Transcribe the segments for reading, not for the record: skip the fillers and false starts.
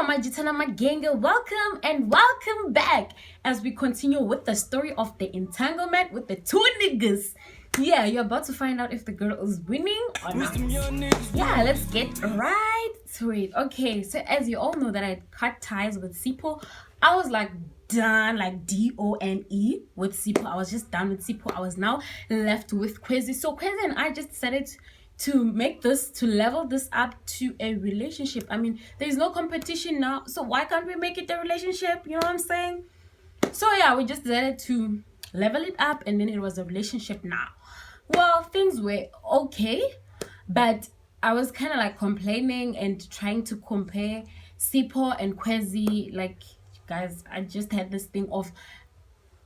Majitana Magenge, welcome and welcome back as we continue with the story of the entanglement with the two niggas. Yeah, you're about to find out if the girl is winning or not. Yeah, let's get right to it. Okay, so as you all know that I cut ties with Sipo, I was like done, like D-O-N-E with Sipo. I was just done with Sipo. I was now left with Kwezi. So Kwezi and I just decided to make this, to level this up to a relationship. I mean, there's no competition now, so why can't we make it a relationship? You know what I'm saying? So yeah, we just decided to level it up, and then it was a relationship now. Well, things were okay, but I was kind of like complaining and trying to compare Sipo and Kwezi. Like, guys, I just had this thing of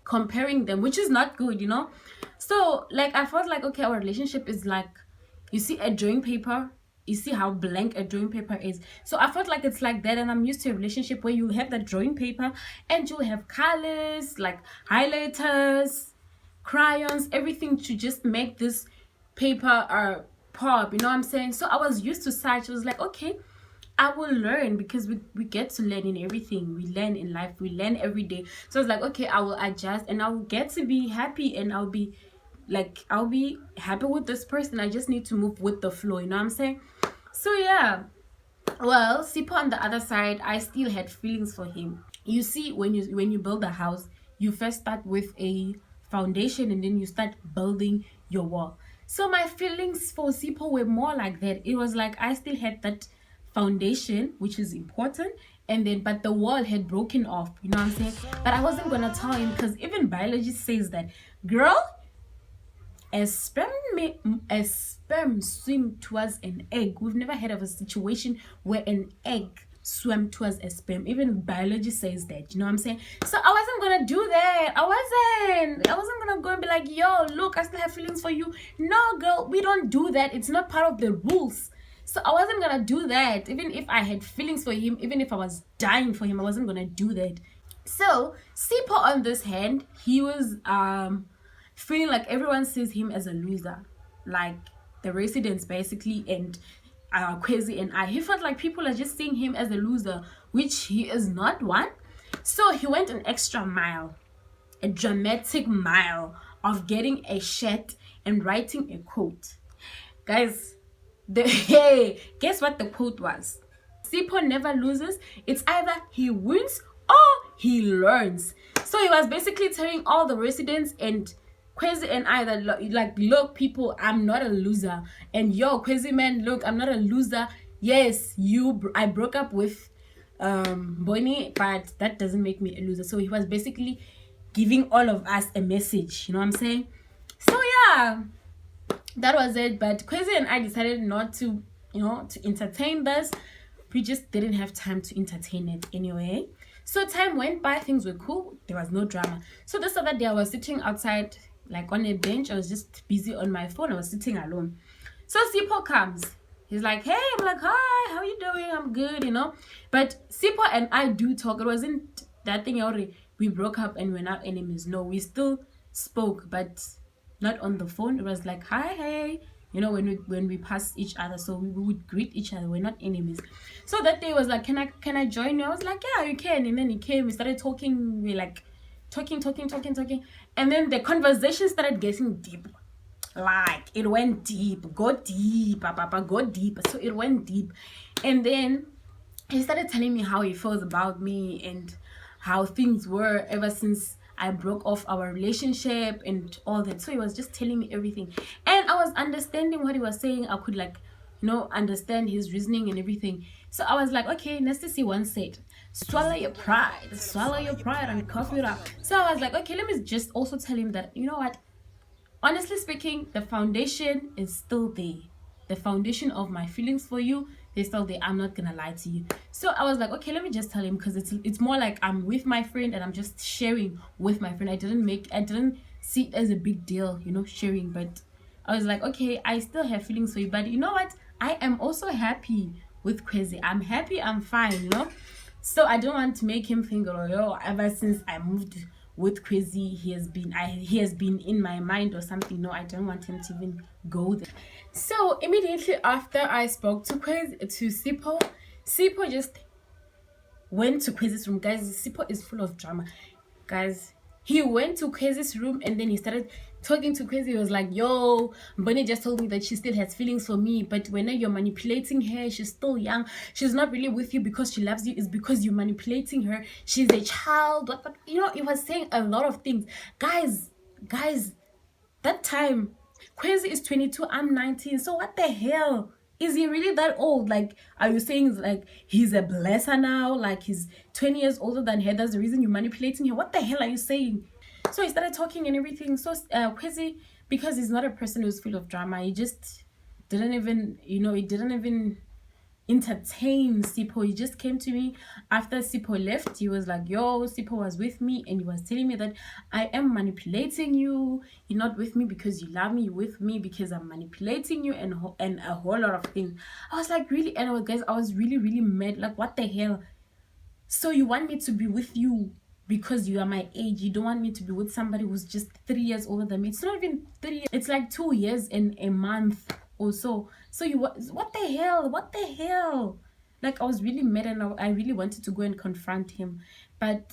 comparing them, which is not good, you know. So like I felt like, okay, our relationship is like, you see a drawing paper, you see how blank a drawing paper is. So I felt like it's like that, and I'm used to a relationship where you have the drawing paper and you'll have colors like highlighters, crayons, everything to just make this paper pop, you know what I'm saying? So I was used to such. I was like, okay, I will learn, because we get to learn in everything. We learn in life, we learn every day. So I was like, okay, I will adjust and I'll get to be happy, and I'll be happy with this person. I just need to move with the flow, you know what I'm saying? So yeah, well, Sipo on the other side, I still had feelings for him. You see, when you build a house, you first start with a foundation and then you start building your wall. So my feelings for Sipo were more like that. It was like I still had that foundation, which is important, and then but the wall had broken off, you know what I'm saying? But I wasn't gonna tell him, because even biology says that, girl, as sperm swim towards an egg. We've never heard of a situation where an egg swam towards a sperm. Even biology says that, you know what I'm saying? So I wasn't gonna do that. I wasn't gonna go and be like, yo, look, I still have feelings for you. No, girl, we don't do that. It's not part of the rules. So I wasn't gonna do that. Even if I had feelings for him, even if I was dying for him, I wasn't gonna do that. So Sipo, on this hand, he was feeling like everyone sees him as a loser, like the residents basically, and Kwezi and I. He felt like people are just seeing him as a loser, which he is not one. So he went an extra mile, a dramatic mile of getting a shirt and writing a quote. Guys, guess what the quote was? Sipo never loses. It's either he wins or he learns. So he was basically telling all the residents and Kwezi and I that, like, look, people, I'm not a loser. And yo, Kwezi man, look, I'm not a loser. Yes, I broke up with Bonnie, but that doesn't make me a loser. So he was basically giving all of us a message, you know what I'm saying? So yeah, that was it. But Kwezi and I decided not to, to entertain this. We just didn't have time to entertain it anyway. So time went by, things were cool, there was no drama. So this other day I was sitting outside, like on a bench. I was just busy on my phone. I was sitting alone. So Sipo comes. He's like, hey. I'm like, hi, how you doing? I'm good, you know. But Sipo and I do talk. It wasn't that thing already. We broke up and we're not enemies. No, we still spoke, but not on the phone. It was like, hi, hey. You know, when we pass each other, so we would greet each other. We're not enemies. So that day was like, can I join you? I was like, yeah, you can. And then he came. We started talking. We like talking, and then the conversation started getting deep. Like, it went deep. Go deep, papa, go deep. So it went deep, and then he started telling me how he feels about me and how things were ever since I broke off our relationship and all that. So he was just telling me everything, and I was understanding what he was saying. I could, like, understand his reasoning and everything. So I was like, okay, Nasty once said, swallow your pride and cough it up. So I was like, okay, let me just also tell him that, you know what, honestly speaking, the foundation is still there. The foundation of my feelings for you, they're still there. I'm not gonna lie to you. So I was like, okay, let me just tell him, because it's more like I'm with my friend and I'm just sharing with my friend. I didn't see it as a big deal, sharing. But I was like, okay, I still have feelings for you, but you know what, I am also happy with Kwezi. I'm happy, I'm fine, So I don't want to make him think, oh, yo, ever since I moved with Kwezi, he has been in my mind or something. No, I don't want him to even go there. So immediately after I spoke to Sipo just went to Kwezi's room. Guys, Sipho is full of drama. Guys, he went to Kwezi's room and then he started talking to Kwezi. He was like, yo, Bonnie just told me that she still has feelings for me, but when you're manipulating her, she's still young. She's not really with you because she loves you. It's because you're manipulating her. She's a child. But you know, he was saying a lot of things. Guys, that time, Kwezi is 22, I'm 19. So what the hell? Is he really that old? Like, are you saying like he's a blesser now? Like he's 20 years older than her? That's the reason you're manipulating her? What the hell are you saying? So he started talking and everything. So Kwezi, because he's not a person who's full of drama, he just didn't even, he didn't even entertain Sipho. He just came to me after Sipho left. He was like, yo, Sipho was with me and he was telling me that I am manipulating you. You're not with me because you love me. You're with me because I'm manipulating you, and a whole lot of things. I was like, really? And I was really, really mad. Like, what the hell? So you want me to be with you because you are my age? You don't want me to be with somebody who's just 3 years older than me? It's not even 3 years. It's like 2 years and a month or so. So what the hell? Like, I was really mad and I really wanted to go and confront him. But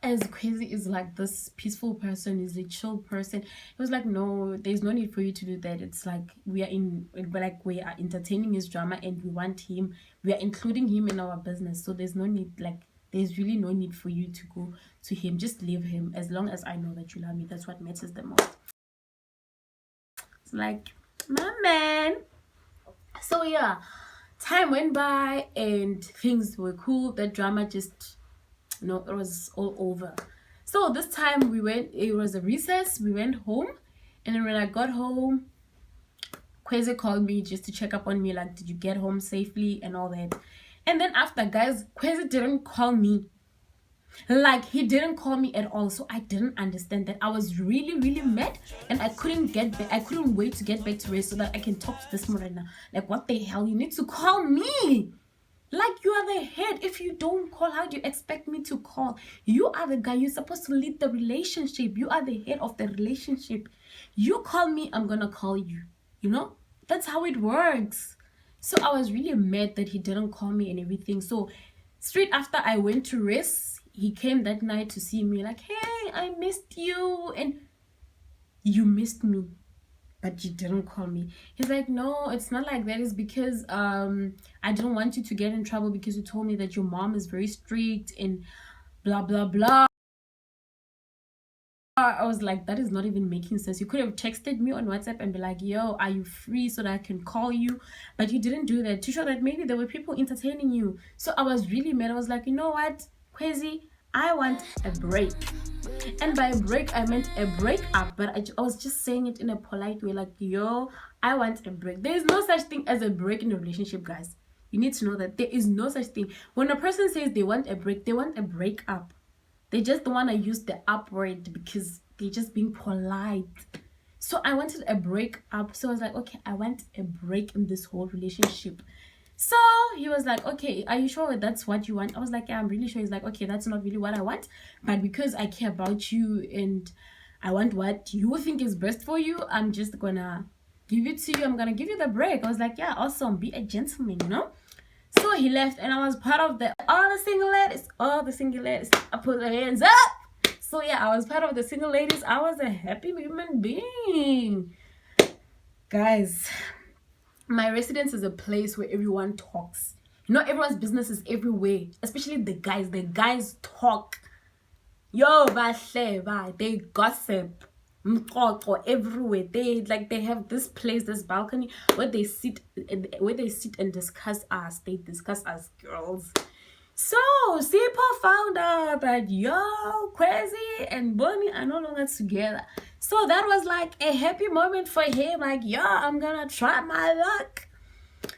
as Kwezi is like this peaceful person, is a chill person, he was like, no, there's no need for you to do that. It's like we are entertaining his drama and we are including him in our business. So there's no need, like, there's really no need for you to go to him. Just leave him. As long as I know that you love me, that's what matters the most. It's like, my man. So yeah, time went by and things were cool. The drama just, it was all over. So this time it was a recess, we went home, and then when I got home, Kwezi called me just to check up on me, like, did you get home safely and all that. And then after, guys, Kwezi didn't call me. Like, he didn't call me at all. So I didn't understand that. I was really, really mad, and I couldn't wait to get back to Ray so that I can talk to this man right now. Like, what the hell? You need to call me. Like, you are the head. If you don't call, how do you expect me to call? You are the guy. You're supposed to lead the relationship. You are the head of the relationship. You call me, I'm gonna call you. That's how it works. So I was really mad that he didn't call me and everything. So straight after I went to rest, he came that night to see me, like, hey, I missed you. And you missed me, but you didn't call me. He's like, no, it's not like that. It's because I didn't want you to get in trouble because you told me that your mom is very strict and blah blah blah. I was like, that is not even making sense. You could have texted me on WhatsApp and be like, yo, are you free so that I can call you? But you didn't do that to show that maybe there were people entertaining you. So I was really mad. I was like, you know what, Kwezi, I want a break. And by break, I meant a breakup, but I was just saying it in a polite way, like, yo, I want a break. There is no such thing as a break in a relationship, guys. You need to know that there is no such thing. When a person says they want a break, they want a breakup. They just don't want to use the up word because they're just being polite. So I wanted a breakup. So I was like, okay, I want a break in this whole relationship. So he was like, okay, are you sure that's what you want? I was like, yeah, I'm really sure. He's like, okay, that's not really what I want, but because I care about you and I want what you think is best for you, I'm just gonna give it to you. I'm gonna give you the break. I was like, yeah, awesome, be a gentleman. So he left, and I was part of all the single ladies, I put their hands up. So yeah, I was part of the single ladies. I was a happy human being, guys. My residence is a place where everyone talks. Everyone's business is everywhere, especially the guys. The guys talk. Yo, they gossip. Everywhere. They have this place, this balcony where they sit and discuss us. They discuss us girls. So Sipho found out that Kwezi and Bonnie are no longer together. So that was like a happy moment for him. Like, I'm gonna try my luck.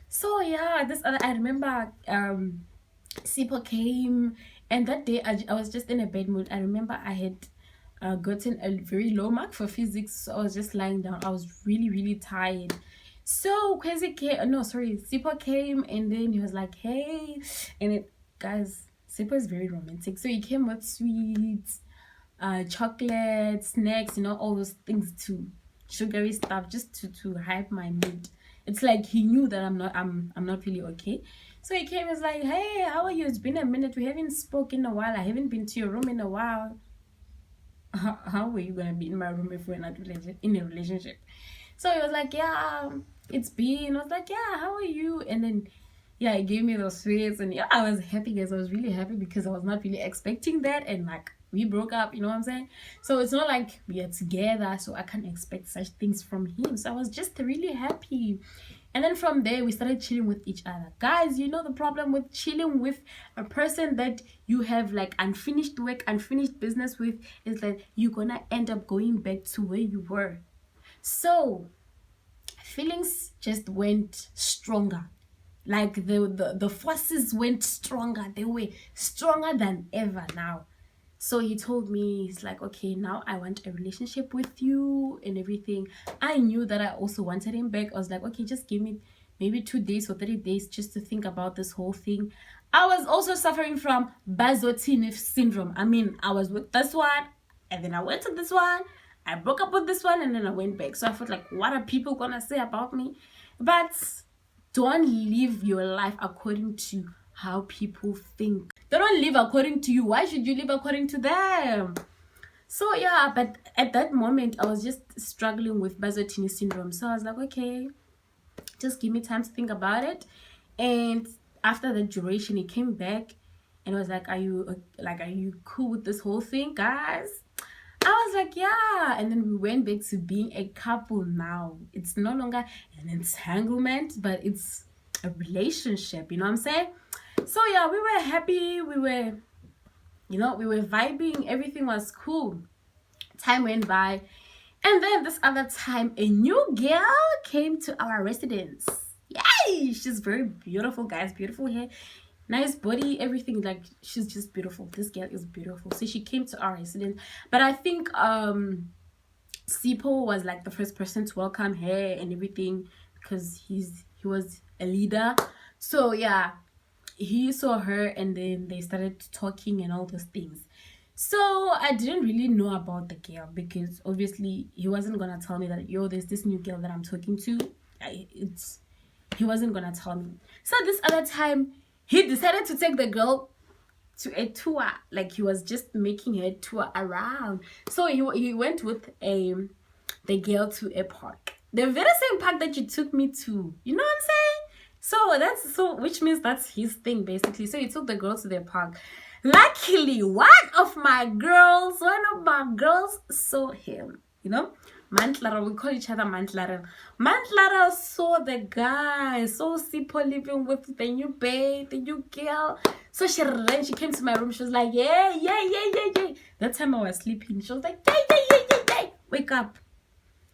So yeah, I remember Sipho came, and that day I was just in a bad mood. I remember I had gotten a very low mark for physics, so I was just lying down. I was really, really tired. So Sipho came, and then he was like, hey, and guys, Sipho is very romantic. So he came with sweets, chocolate, snacks, all those things too, sugary stuff, just to hype my mood. It's like he knew that I'm not really okay. So he came, he's like, hey, how are you? It's been a minute. We haven't spoken in a while. I haven't been to your room in a while. How were you gonna be in my room if we're not in a relationship? So he was like, yeah, it's been. I was like, yeah, how are you? And then, yeah, he gave me those sweets, and yeah, I was happy, guys. I was really happy because I was not really expecting that, and like we broke up, you know what I'm saying? So it's not like we are together, so I can't expect such things from him. So I was just really happy. And then from there, we started chilling with each other. Guys, you know the problem with chilling with a person that you have like unfinished work, unfinished business with, is that you're gonna end up going back to where you were. So feelings just went stronger. Like the forces went stronger. They were stronger than ever now. So he told me, he's like, okay, now I want a relationship with you and everything. I knew that I also wanted him back. I was like, okay, just give me maybe 2 days or 30 days just to think about this whole thing. I was also suffering from Bazotini syndrome. I mean, I was with this one, and then I went to this one. I broke up with this one, and then I went back. So I felt like, what are people gonna say about me? But don't live your life according to how people think. They don't live according to you. Why should you live according to them? So yeah, but at that moment I was just struggling with Bazotini syndrome. So I was like, okay, just give me time to think about it. And after the duration, he came back and was like, are you cool with this whole thing, guys? I was like, yeah. And then we went back to being a couple now. It's no longer an entanglement, but it's a relationship, you know what I'm saying? So yeah, we were happy, we were vibing, everything was cool. Time went by, and then this other time, a new girl came to our residence. Yay! She's very beautiful, guys, beautiful hair, nice body, everything. Like, she's just beautiful. This girl is beautiful. So she came to our residence, but I think Sipo was like the first person to welcome her and everything, because he was a leader. So yeah, he saw her, and then they started talking and all those things. So I didn't really know about the girl, because obviously he wasn't gonna tell me that, yo, there's this new girl that I'm talking to. He wasn't gonna tell me. So this other time, he decided to take the girl to a tour. Like, he was just making her tour around. So he went with the girl to a park, the very same park that you took me to, you know what I'm saying? So which means that's his thing, basically. So he took the girl to the park. Luckily, one of my girls saw him, you know. Mantlara, we call each other Mantlara. Mantlara saw the guy, saw Sipo living with the new babe, the new girl. So she came to my room. She was like, yeah. That time I was sleeping. She was like, yeah. Wake up.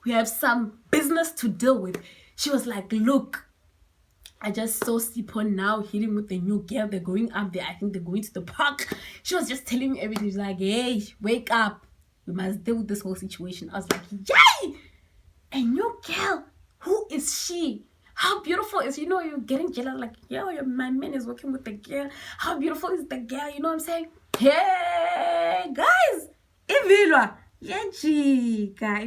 We have some business to deal with. She was like, look, I just saw Sipo now hitting with the new girl. They're going up there. I think they're going to the park. She was just telling me everything. She's like, hey, wake up. We must deal with this whole situation. I was like, yay! A new girl. Who is she? How beautiful is she? You know, you're getting jealous. Like, yo, my man is working with the girl. How beautiful is the girl? You know what I'm saying? Hey, guys. Ivilwa. Lejika.